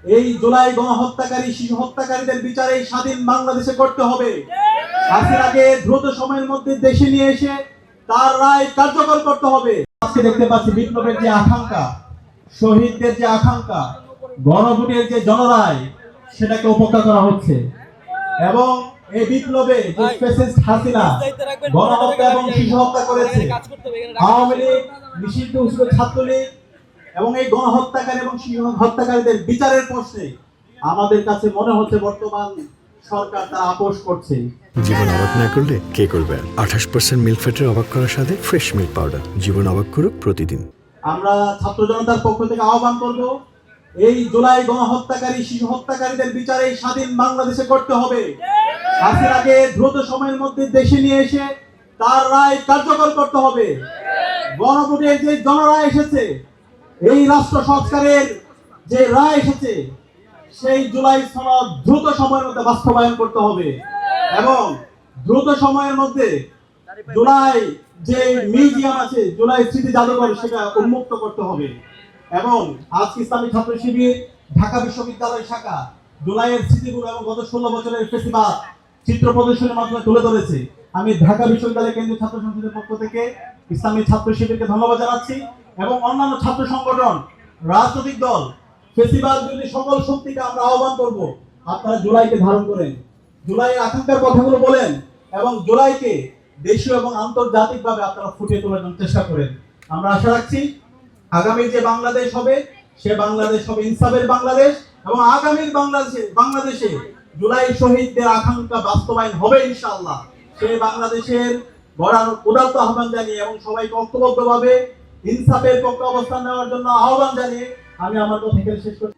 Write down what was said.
এই জুলাই গণহত্যাকারী শিশু হত্যাকারীদের বিচার এই স্বাধীন বাংলাদেশে করতে হবে। হাসিনাকে দ্রুত সময়ের মধ্যে দেশে নিয়ে এসে তার রায় কার্যকর করতে হবে। আজকে দেখতে পাচ্ছি বিপ্লবের যে আকাঙ্ক্ষা, শহীদদের যে আকাঙ্ক্ষা, গণভোটের যে জনরায়, সেটাকে উপেক্ষা করা হচ্ছে। এবং এই বিপ্লবে ফ্যাসিস্ট হাসিনা গণহত্যা এবং শিশু হত্যা করেছে। আওয়ামী লীগ, নিষিদ্ধ ঘোষিত ছাত্রলীগ এবং এই গণহত্যাকারী এবং শিশু হত্যাকারীদের বিচারের প্রশ্নে আমাদের কাছে মনে হচ্ছে বর্তমান সরকার তারা আপোষ করছে। জীবন অবাক না করলে কে করবে? 28% মিল্ক ফ্যাটের অবাক করার সাথে ফ্রেশ মিল্ক পাউডার। জীবন অবাক করুক প্রতিদিন। আমরা ছাত্র জনতার পক্ষ থেকে আহ্বান করব, এই জুলাই গণহত্যাকারী শিশু হত্যাকারীদের বিচার এই স্বাধীন বাংলাদেশে করতে হবে। হাসিনাকে দ্রুত সময়ের মধ্যে দেশে নিয়ে এসে তার রায় কার্যকর করতে হবে। গণভোটের যে জনরায় এসেছে, এই রাষ্ট্র সংস্কারের যে রায় এসেছে, সেই জুলাই সনদ দ্রুত সময়ের মধ্যে বাস্তবায়ন করতে হবে এবং দ্রুত সময়ের মধ্যে জুলাই যে মিউজিয়াম আছে, জুলাই স্মৃতি জাদুঘর, সেটা উন্মুক্ত করতে হবে। এবং আজকে ইসলামী ছাত্র শিবির ঢাকা বিশ্ববিদ্যালয় শাখা জুলাইয়ের স্মৃতিগুলো এবং গত 16 বছরের ফেস্টিভাল চিত্র প্রদর্শনের মাধ্যমে তুলে ধরেছে। আমি ঢাকা বিশ্ববিদ্যালয় কেন্দ্রীয় ছাত্র সংসদের পক্ষ থেকে ইসলামী ছাত্র শিবিরকে ধন্যবাদ জানাচ্ছি এবং অন্যান্য ছাত্র সংগঠন, রাজনৈতিক দল, ফেস্টিভাল বিরোধী সকল শক্তিকে আমরা আহ্বান করব, আপনারা জুলাইকে ধারণ করেন, জুলাইয়ের আকাঙ্ক্ষার কথাগুলো বলেন এবং জুলাইকে দেশীয় এবং আন্তর্জাতিকভাবে আপনারা ফুটিয়ে তোলার জন্য চেষ্টা করেন। আমরা আশা রাখছি আগামী যে বাংলাদেশ হবে, সে বাংলাদেশ হবে ইনসাফের বাংলাদেশ এবং আগামীর বাংলাদেশে জুলাই শহীদদের আকাঙ্ক্ষা বাস্তবায়ন হবে ইনশাআল্লাহ। সেই বাংলাদেশের গড়ার উদাত্ত আহ্বান জানিয়ে এবং সবাইকে ঐক্যবদ্ধভাবে ইনসাফের পক্ষে অবস্থান নেওয়ার জন্য আহ্বান জানিয়ে আমি আমার কথা শেষ করছি।